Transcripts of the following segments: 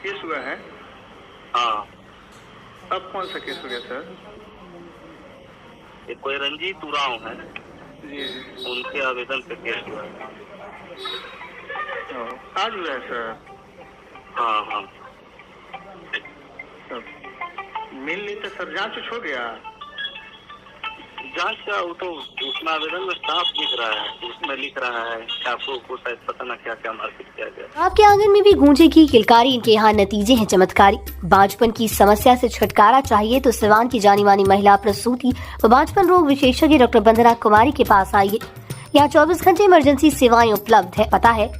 Case हुआ है? हाँ। अब कौन सा केस हो गया सर? ये कोई रंजीत उरांव है, जी। उनके आवेदन पे केस हुआ है। आज हुआ है सर? हाँ हाँ। मिल नहीं तो सर जांच हो गया? जांच का वो तो उसमें आवेदन में साफ दिख रहा है, उसमें लिख रहा है आपको को शायद पता ना क्या क्या मार्केट किया गया। आपके आंगन में भी गूंजेगी किलकारी, इनके यहाँ नतीजे हैं चमत्कारी। बांझपन की समस्या से छुटकारा चाहिए तो सिवान की जानी मानी महिला प्रसूति व बांझपन रोग विशेषज्ञ डॉक्टर वंदना कुमारी के पास आइए। यहाँ 24 घंटे इमरजेंसी सेवाएं उपलब्ध है। पता है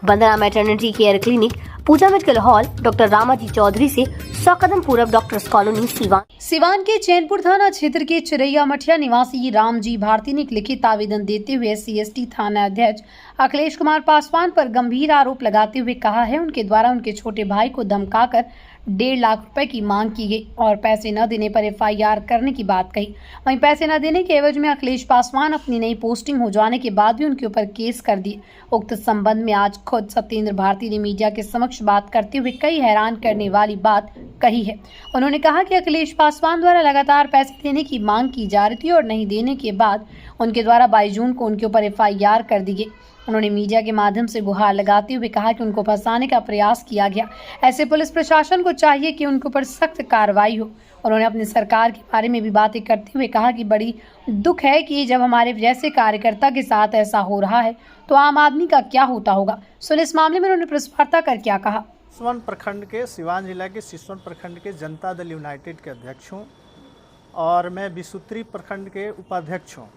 Vandana maternity care clinic, Pooja medical hall, doctor Ramaji Chaudhary से 100 कदम पूरब डॉक्टर्स कॉलोनी सीवान। सिवान के चैनपुर थाना क्षेत्र के चिरैया मठिया निवासी रामजी भारती ने एक लिखित आवेदन देते हुए SC/ST थाना अध्यक्ष अखिलेश कुमार पासवान पर गंभीर आरोप लगाते हुए कहा है उनके द्वारा उनके छोटे भाई को धमकाकर 1.5 लाख रुपए की मांग की गई और पैसे न देने पर FIR करने की बात कही। वहीं पैसे न देने के एवज में अखिलेश पासवान अपनी नई पोस्टिंग हो जाने के बाद भी उनके ऊपर केस कर दिए। उक्त संबंध में आज खुद सत्येंद्र भारती ने मीडिया के समक्ष बात करते हुए कई हैरान करने वाली बात कही है। उन्होंने कहा कि अखिलेश पासवान द्वारा लगातार पैसे देने की मांग की जा रही थी और नहीं देने के बाद उनके द्वारा 22 जून को उनके ऊपर FIR कर दी गई। उन्होंने मीडिया के माध्यम से गुहार लगाते हुए कहा कि उनको फंसाने का प्रयास किया गया। ऐसे पुलिस प्रशासन को चाहिए कि उनके ऊपर सख्त कार्रवाई हो। उन्होंने अपनी सरकार के बारे में भी बातें करते हुए कहा कि बड़ी दुख है कि जब हमारे जैसे कार्यकर्ता के साथ ऐसा हो रहा है तो आम आदमी का क्या होता होगा। सुन इस मामले में उन्होंने प्रेस वार्ता कर क्या कहा। सिसवन प्रखंड के सिवान जिला के सिसवन प्रखंड के जनता दल यूनाइटेड के अध्यक्ष हूँ और मैं बिसुत्री प्रखंड के उपाध्यक्ष हूँ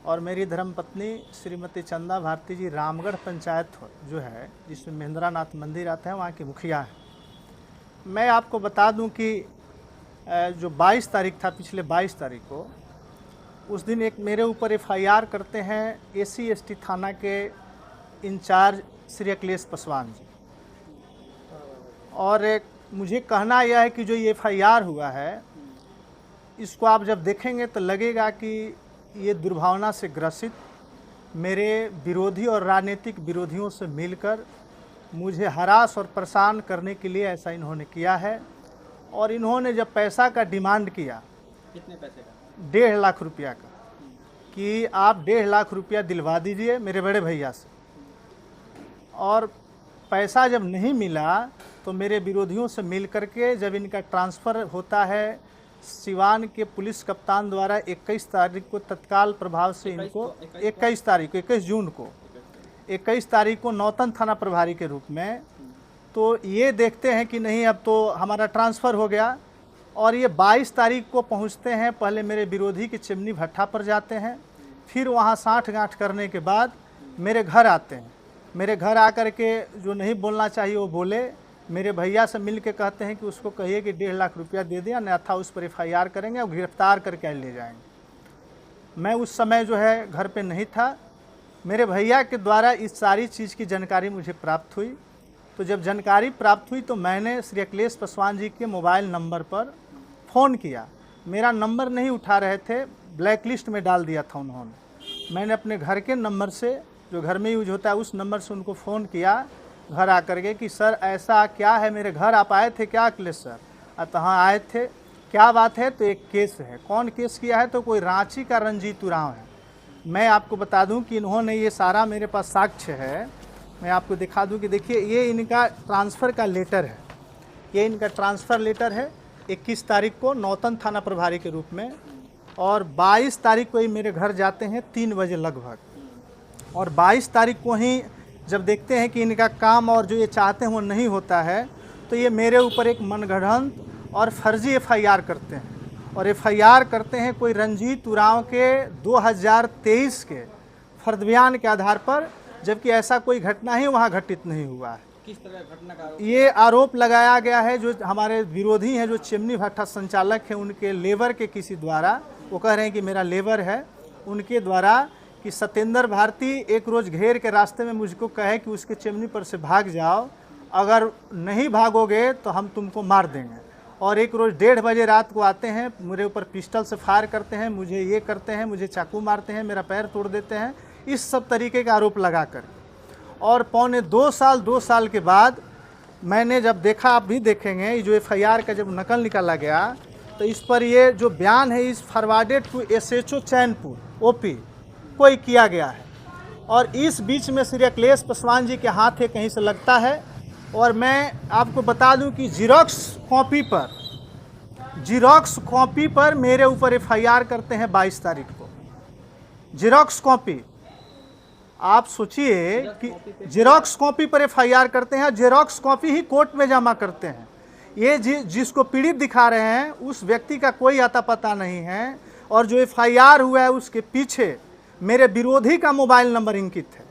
और मेरी धर्मपत्नी श्रीमती चंदा भारती जी रामगढ़ पंचायत जो है जिसमें महेंद्रनाथ मंदिर आता है वहाँ की मुखिया हैं। मैं आपको बता दूं कि जो 22 तारीख था, पिछले 22 तारीख को, उस दिन एक मेरे ऊपर FIR करते हैं SC/ST थाना के इंचार्ज श्री अखिलेश पासवान जी। और मुझे कहना यह है कि जो ये FIR हुआ है इसको आप जब देखेंगे तो लगेगा कि ये दुर्भावना से ग्रसित मेरे विरोधी और राजनीतिक विरोधियों से मिलकर मुझे हरास और परेशान करने के लिए ऐसा इन्होंने किया है। और इन्होंने जब पैसा का डिमांड किया, कितने पैसे का? 1.5 लाख रुपया का, कि आप 1.5 लाख रुपया दिलवा दीजिए मेरे बड़े भैया से। और पैसा जब नहीं मिला तो मेरे विरोधियों से मिल करके जब इनका ट्रांसफ़र होता है सिवान के पुलिस कप्तान द्वारा 21 तारीख को तत्काल प्रभाव से इनको 21 जून को 21 तारीख को नौतन थाना प्रभारी के रूप में, तो ये देखते हैं कि नहीं अब तो हमारा ट्रांसफ़र हो गया। और ये 22 तारीख को पहुंचते हैं, पहले मेरे विरोधी के चिमनी भट्ठा पर जाते हैं, फिर वहां साठ गांठ करने के बाद मेरे घर आते हैं। मेरे घर आकर के जो नहीं बोलना चाहिए वो बोले, मेरे भैया से मिल के कहते हैं कि उसको कहिए कि 1.5 लाख रुपया दे दें, अन्यथा उस पर FIR करेंगे और गिरफ्तार करके ले जाएंगे। मैं उस समय जो है घर पे नहीं था। मेरे भैया के द्वारा इस सारी चीज़ की जानकारी मुझे प्राप्त हुई। तो जब जानकारी प्राप्त हुई तो मैंने श्री अखिलेश पासवान जी के मोबाइल नंबर पर फ़ोन किया। मेरा नंबर नहीं उठा रहे थे, ब्लैक लिस्ट में डाल दिया था उन्होंने। मैंने अपने घर के नंबर से, जो घर में यूज होता है, उस नंबर से उनको फ़ोन किया घर आकर के कि सर ऐसा क्या है, मेरे घर आप आए थे क्या अखिलेश सर? तो हाँ आए थे, क्या बात है? तो एक केस है। कौन केस किया है? तो कोई रांची का रंजीत उरांव है। मैं आपको बता दूं कि इन्होंने ये सारा मेरे पास साक्ष्य है, मैं आपको दिखा दूं कि देखिए ये इनका ट्रांसफ़र का लेटर है। ये इनका ट्रांसफ़र लेटर है 21 तारीख को नौतन थाना प्रभारी के रूप में, और 22 तारीख को ही मेरे घर जाते हैं 3 बजे लगभग। और 22 तारीख को ही जब देखते हैं कि इनका काम और जो ये चाहते हैं वो नहीं होता है, तो ये मेरे ऊपर एक मनगढ़ंत और फर्जी FIR करते हैं। और FIR करते हैं कोई रंजीत उरांव के 2023 के फर्द बयान के आधार पर, जबकि ऐसा कोई घटना ही वहाँ घटित नहीं हुआ है। किस तरह घटना का ये आरोप लगाया गया है, जो हमारे विरोधी हैं, जो चिमनी भट्ठा संचालक हैं, उनके लेबर के किसी द्वारा, वो कह रहे हैं कि मेरा लेबर है, उनके द्वारा कि सत्येंद्र भारती एक रोज़ घेर के रास्ते में मुझको कहे कि उसके चिमनी पर से भाग जाओ, अगर नहीं भागोगे तो हम तुमको मार देंगे। और एक रोज़ 1:30 बजे रात को आते हैं, मेरे ऊपर पिस्टल से फायर करते हैं, मुझे ये करते हैं, मुझे चाकू मारते हैं, मेरा पैर तोड़ देते हैं, इस सब तरीके का आरोप लगा कर। और पौने 2 साल के बाद मैंने जब देखा, आप भी देखेंगे, ये जो FIR का जब नकल निकाला गया तो इस पर ये जो बयान है इस forwarded to SHO Chainpur OP कोई किया गया है। और इस बीच में श्री अखिलेश पासवान जी के हाथ है कहीं से लगता है। और मैं आपको बता दूं कि जीरोक्स कॉपी पर मेरे ऊपर FIR करते हैं 22 तारीख को। जीरोक्स कॉपी, आप सोचिए कि जेरोक्स कॉपी पर FIR करते हैं, जेरोक्स कॉपी ही कोर्ट में जमा करते हैं। ये जिसको पीड़ित दिखा रहे हैं उस व्यक्ति का कोई आता पता नहीं है, और जो FIR हुआ है उसके पीछे मेरे विरोधी का मोबाइल नंबर अंकित है,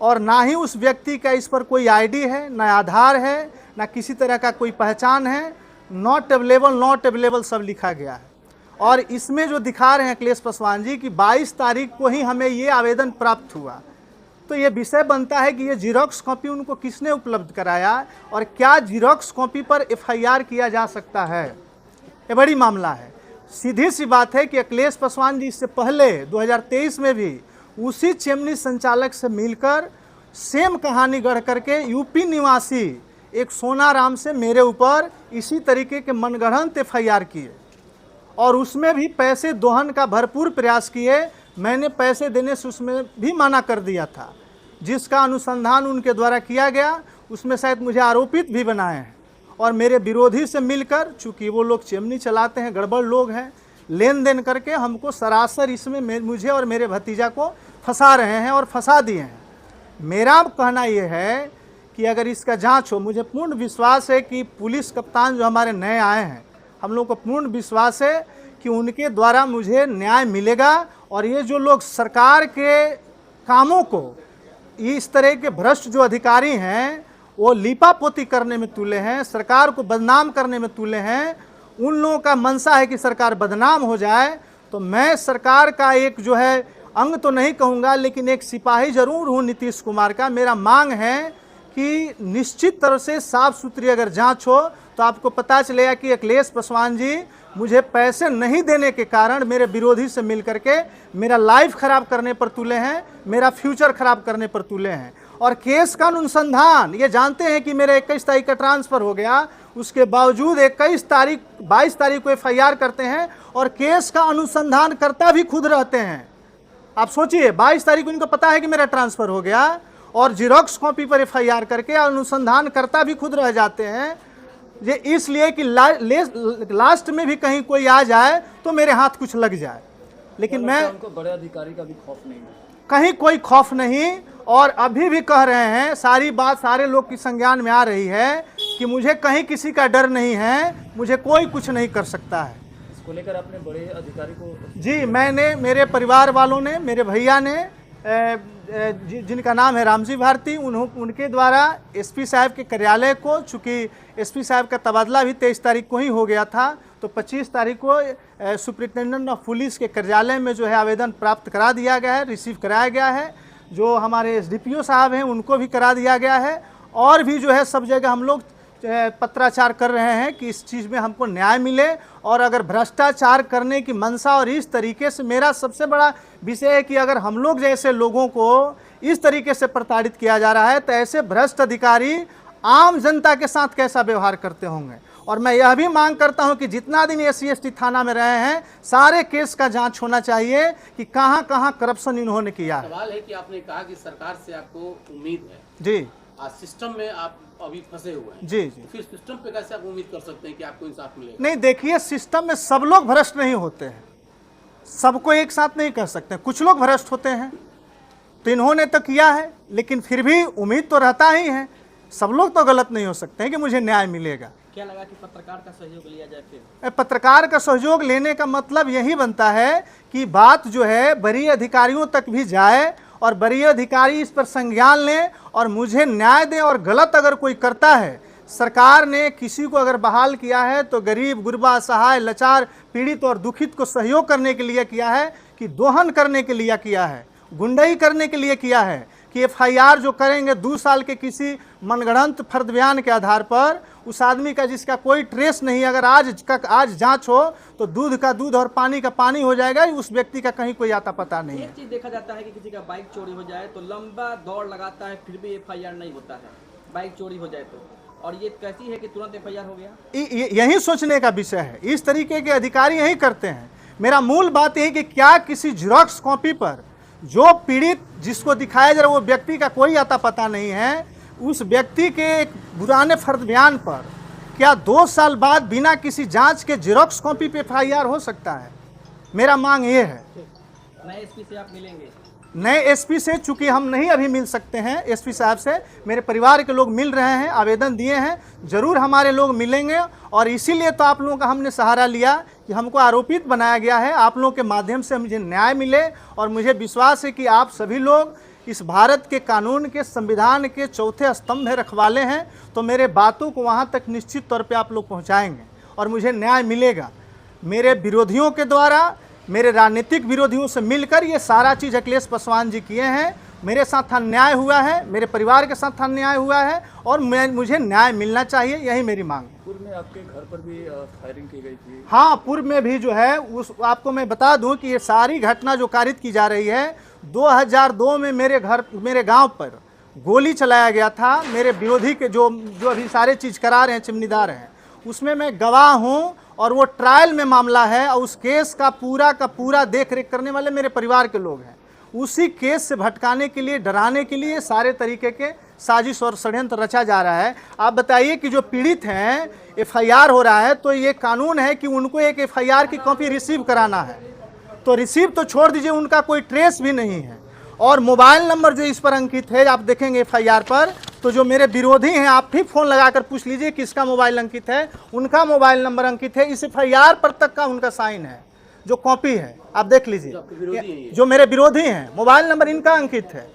और ना ही उस व्यक्ति का इस पर कोई ID है, ना आधार है, ना किसी तरह का कोई पहचान है। नॉट अवेलेबल सब लिखा गया है। और इसमें जो दिखा रहे हैं अखिलेश पासवान जी कि 22 तारीख को ही हमें ये आवेदन प्राप्त हुआ, तो ये विषय बनता है कि ये जीरोक्स कॉपी उनको किसने उपलब्ध कराया और क्या जीरोक्स कॉपी पर FIR किया जा सकता है। ये बड़ी मामला है। सीधी सी बात है कि अखिलेश पासवान जी इससे पहले 2023 में भी उसी चिमनी संचालक से मिलकर सेम कहानी गढ़ करके यूपी निवासी एक सोनाराम से मेरे ऊपर इसी तरीके के मनगढ़ंत FIR किए, और उसमें भी पैसे दोहन का भरपूर प्रयास किए। मैंने पैसे देने से उसमें भी मना कर दिया था। जिसका अनुसंधान उनके द्वारा किया गया उसमें शायद मुझे आरोपित भी बनाए हैं, और मेरे विरोधी से मिलकर, चूँकि वो लोग चिमनी चलाते हैं, गड़बड़ लोग हैं, लेन देन करके हमको सरासर इसमें मुझे और मेरे भतीजा को फंसा रहे हैं और फंसा दिए हैं। मेरा कहना ये है कि अगर इसका जांच हो, मुझे पूर्ण विश्वास है कि पुलिस कप्तान जो हमारे नए आए हैं, हम लोग को पूर्ण विश्वास है कि उनके द्वारा मुझे न्याय मिलेगा। और ये जो लोग सरकार के कामों को, इस तरह के भ्रष्ट जो अधिकारी हैं वो लीपापोती करने में तुले हैं, सरकार को बदनाम करने में तुले हैं, उन लोगों का मंशा है कि सरकार बदनाम हो जाए। तो मैं सरकार का एक जो है अंग तो नहीं कहूँगा, लेकिन एक सिपाही जरूर हूँ नीतीश कुमार का। मेरा मांग है कि निश्चित तरह से साफ सुथरी अगर जांच हो तो आपको पता चलेगा कि अखिलेश पासवान जी मुझे पैसे नहीं देने के कारण मेरे विरोधी से मिल करके मेरा लाइफ खराब करने पर तुले हैं, मेरा फ्यूचर खराब करने पर तुले हैं। और केस का अनुसंधान, ये जानते हैं कि मेरा 21 तारीख का ट्रांसफ़र हो गया, उसके बावजूद 22 तारीख को FIR करते हैं, और केस का अनुसंधान करता भी खुद रहते हैं। आप सोचिए, 22 तारीख को इनको पता है कि मेरा ट्रांसफ़र हो गया, और जीरोक्स कॉपी पर FIR करके अनुसंधान करता भी खुद रह जाते हैं। ये इसलिए कि लास्ट में भी कहीं कोई आ जाए तो मेरे हाथ कुछ लग जाए। लेकिन मैं, उनको बड़े अधिकारी का भी खौफ नहीं है, कहीं कोई खौफ नहीं। और अभी भी कह रहे हैं, सारी बात सारे लोग की संज्ञान में आ रही है कि मुझे कहीं किसी का डर नहीं है, मुझे कोई कुछ नहीं कर सकता है। इसको लेकर आपने बड़े अधिकारी को? जी, मैंने, मेरे परिवार वालों ने, मेरे भैया ने, जिनका नाम है रामजी भारती, उनके द्वारा SP साहब के कार्यालय को, चूँकि SP साहब का तबादला भी 23 तारीख को ही हो गया था, तो 25 तारीख को सुप्रिंटेंडेंट ऑफ पुलिस के कार्यालय में जो है आवेदन प्राप्त करा दिया गया है, रिसीव कराया गया है। जो हमारे SDPO साहब हैं उनको भी करा दिया गया है, और भी जो है सब जगह हम लोग पत्राचार कर रहे हैं कि इस चीज़ में हमको न्याय मिले। और अगर भ्रष्टाचार करने की मंशा, और इस तरीके से मेरा सबसे बड़ा विषय है कि अगर हम लोग जैसे लोगों को इस तरीके से प्रताड़ित किया जा रहा है तो ऐसे भ्रष्ट अधिकारी आम जनता के साथ कैसा व्यवहार करते होंगे। और मैं यह भी मांग करता हूं कि जितना दिन SC/ST थाना में रहे हैं सारे केस का जांच होना चाहिए कि कहां कहां करप्शन इन्होंने किया है। सवाल है कि आपने कहा कि सरकार से आपको उम्मीद है, जी, आज सिस्टम में आप अभी फंसे हुए हैं। जी जी, फिर सिस्टम पे कैसे आप उम्मीद कर सकते हैं कि आपको इंसाफ मिलेगा? नहीं, देखिए, सिस्टम में सब लोग भ्रष्ट नहीं होते हैं, सबको एक साथ नहीं कह सकते, कुछ लोग भ्रष्ट होते हैं, तो इन्होंने तो किया है, लेकिन फिर भी उम्मीद तो रहता ही है। सब लोग तो गलत नहीं हो सकते हैं कि मुझे न्याय मिलेगा। क्या लगा कि पत्रकार का सहयोग लिया जाए? फिर पत्रकार का सहयोग लेने का मतलब यही बनता है कि बात जो है वरीय अधिकारियों तक भी जाए, और वरीय अधिकारी इस पर संज्ञान लें और मुझे न्याय दें। और गलत अगर कोई करता है, सरकार ने किसी को अगर बहाल किया है तो गरीब, गुरबा, असहाय, लाचार, पीड़ित और दुखित को सहयोग करने के लिए किया है, कि दोहन करने के लिए किया है, गुंडई करने के लिए किया है, कि FIR जो करेंगे 2 साल के किसी मनगढ़ंत फर्द बयान के आधार पर, उस आदमी का जिसका कोई ट्रेस नहीं, अगर आज जांच हो तो दूध का दूध और पानी का पानी हो जाएगा, उस व्यक्ति का कहीं कोई आता पता नहीं है। एक चीज देखा जाता है कि किसी का बाइक चोरी हो जाए तो लंबा दौड़ लगाता है, फिर भी FIR नहीं होता है, बाइक चोरी हो जाए तो और ये कैसी है कि तुरंत FIR हो गया? यही सोचने का विषय है। इस तरीके के अधिकारी यही करते हैं। मेरा मूल बात यही कि क्या किसी जेरॉक्स कॉपी पर जो पीड़ित जिसको दिखाया जा रहा है वो व्यक्ति का कोई आता पता नहीं है, उस व्यक्ति के एक पुराने फर्द बयान पर क्या 2 साल बाद बिना किसी जांच के जेरॉक्स कॉपी पे FIR हो सकता है? मेरा मांग ये है। नए SP से आप मिलेंगे? नए SP से चूंकि हम नहीं अभी मिल सकते हैं, SP साहब से मेरे परिवार के लोग मिल रहे हैं, आवेदन दिए हैं, जरूर हमारे लोग मिलेंगे। और इसीलिए तो आप लोगों का हमने सहारा लिया कि हमको आरोपित बनाया गया है। आप लोगों के माध्यम से मुझे न्याय मिले और मुझे विश्वास है कि आप सभी लोग इस भारत के कानून के संविधान के चौथे स्तंभ में रखवाले हैं, तो मेरे बातों को वहाँ तक निश्चित तौर पे आप लोग पहुँचाएंगे और मुझे न्याय मिलेगा। मेरे विरोधियों के द्वारा, मेरे राजनीतिक विरोधियों से मिलकर ये सारा चीज़ अखिलेश पासवान जी किए हैं। मेरे साथ अन्याय हुआ है, मेरे परिवार के साथ अन्याय हुआ है और मुझे न्याय मिलना चाहिए, यही मेरी मांग है। पूर्व में आपके घर पर भी फायरिंग की गई थी? हाँ, पूर्व में भी जो है उस आपको मैं बता दूं कि ये सारी घटना जो कारित की जा रही है, 2002 में मेरे गांव पर गोली चलाया गया था। मेरे विरोधी के जो अभी सारे चीज़ करा रहे हैं, चिमनीदार हैं, उसमें मैं गवाह हूँ और वो ट्रायल में मामला है और उस केस का पूरा देख रेख करने वाले मेरे परिवार के लोग हैं। उसी केस से भटकाने के लिए, डराने के लिए सारे तरीके के साजिश और षड्यंत्र रचा जा रहा है। आप बताइए कि जो पीड़ित हैं, FIR हो रहा है तो ये कानून है कि उनको एक FIR की कॉपी रिसीव कराना है, तो रिसीव तो छोड़ दीजिए, उनका कोई ट्रेस भी नहीं है। और मोबाइल नंबर जो इस पर अंकित है, आप देखेंगे FIR पर, तो जो मेरे विरोधी हैं, आप भी फ़ोन लगाकर पूछ लीजिए किसका मोबाइल अंकित है, उनका मोबाइल नंबर अंकित है। इस FIR पर तक का उनका साइन है, जो कॉपी है आप देख लीजिए। जो मेरे विरोधी हैं, मोबाइल नंबर इनका अंकित है।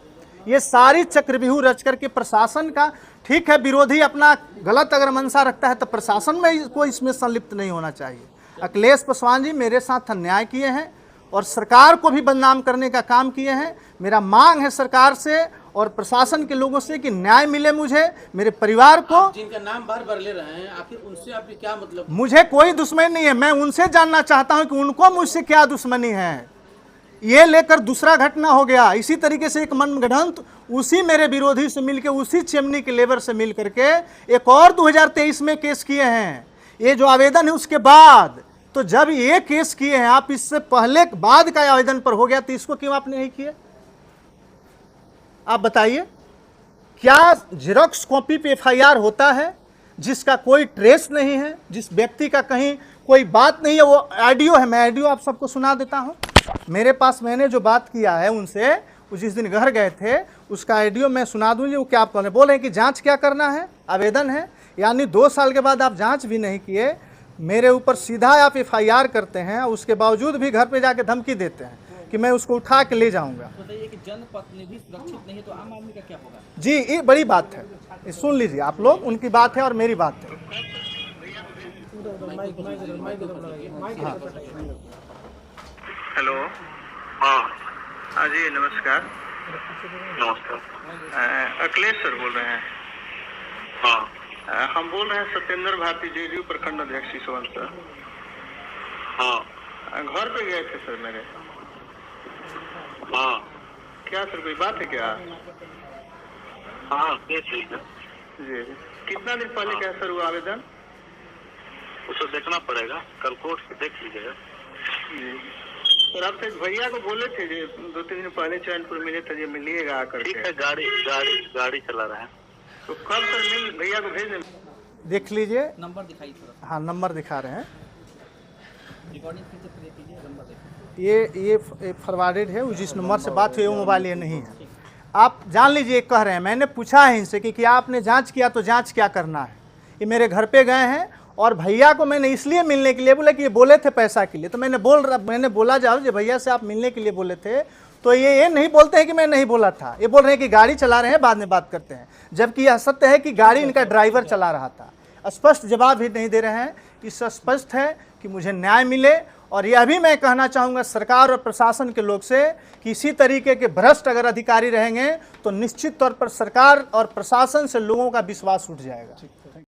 ये सारी चक्रव्यूह रच करके प्रशासन का, ठीक है, विरोधी अपना गलत अगर मंशा रखता है तो प्रशासन में कोई इसमें संलिप्त नहीं होना चाहिए। अखिलेश पासवान जी मेरे साथ अन्याय किए हैं और सरकार को भी बदनाम करने का काम किए हैं। मेरा मांग है सरकार से और प्रशासन के लोगों से कि न्याय मिले मुझे, मेरे परिवार को। जिनका नाम बार-बार ले रहे हैं, आखिर उनसे आपकी क्या मतलब? मुझे कोई दुश्मनी नहीं है, मैं उनसे जानना चाहता हूं कि उनको मुझसे क्या दुश्मनी है। ये लेकर दूसरा घटना हो गया। इसी तरीके से एक मनगढ़ंत उसी मेरे विरोधी से मिलकर, उसी चिमनी के लेबर से मिल करके एक और 2023 में केस किए हैं। ये जो आवेदन है उसके बाद, तो जब ये केस किए हैं आप, इससे पहले बाद का आवेदन पर हो गया, तो इसको क्यों आपने नहीं किया? आप बताइए, क्या जेरॉक्स कॉपी पे FIR होता है जिसका कोई ट्रेस नहीं है, जिस व्यक्ति का कहीं कोई बात नहीं है? वो ऑडियो है, मैं ऑडियो आप सबको सुना देता हूं। मेरे पास मैंने जो बात किया है उनसे, वो जिस दिन घर गए थे, उसका ऑडियो मैं सुना दूंगी। वो क्या आप बोल रहे हैं कि जांच क्या करना है, आवेदन है, यानी 2 साल के बाद आप जांच भी नहीं किए, मेरे ऊपर सीधा आप FIR करते हैं, उसके बावजूद भी घर पे जाके धमकी देते हैं कि मैं उसको उठा के ले जाऊंगा। बताइए कि जनप्रतिनिधि सुरक्षित नहीं तो आम आदमी का क्या होगा? जी, ये बड़ी बात है, ये सुन लीजिए आप लोग, उनकी बात है और मेरी बात है। हेलो। हाँ हाँ जी, नमस्कार। नमस्कार। अखिलेश सर बोल रहे हैं? हाँ हम बोल रहे हैं सत्येंद्र भारती, JDU प्रखंड अध्यक्ष सिसवन सर। हाँ घर पे गए थे सर मेरे। हाँ क्या सर, कोई बात है क्या? हाँ ठीक है जी, कितना दिन पहले क्या सर वो आवेदन? उसे देखना पड़ेगा, कल कोर्ट से देख लीजिएगा। जी सर, आप तो भैया को बोले थे जो 2-3 दिन पहले चैनपुर मिले थे, जो मिलिएगा आकर ठीक के। है, गाड़ी चला रहे हैं। तो कब सर मिल, भैया को भेज दें? देख लीजिए, नंबर दिखाइए थोड़ा, हाँ नंबर दिखा रहे हैं, रिकॉर्डिंग फिर से प्ले कीजिए, नंबर देखिए। ये फॉरवर्डेड है, जिस नंबर से बात हुई वो मोबाइल ये नहीं है। आप जान लीजिए, कह रहे हैं, मैंने पूछा है इनसे कि क्या आपने जांच किया, तो जांच क्या करना है। ये मेरे घर पे गए हैं और भैया को मैंने इसलिए मिलने के लिए बोला कि ये बोले थे पैसा के लिए, तो मैंने बोला जाओ जो भैया से आप मिलने के लिए बोले थे, तो ये नहीं बोलते हैं कि मैं नहीं बोला था, ये बोल रहे हैं कि गाड़ी चला रहे हैं, बाद में बात करते हैं, जबकि यह सत्य है कि गाड़ी इनका ड्राइवर चला रहा था। स्पष्ट जवाब भी नहीं दे रहे हैं। इससे स्पष्ट है कि मुझे न्याय मिले। और यह भी मैं कहना चाहूँगा सरकार और प्रशासन के लोग से कि इसी तरीके के भ्रष्ट अगर अधिकारी रहेंगे तो निश्चित तौर पर सरकार और प्रशासन से लोगों का विश्वास उठ जाएगा।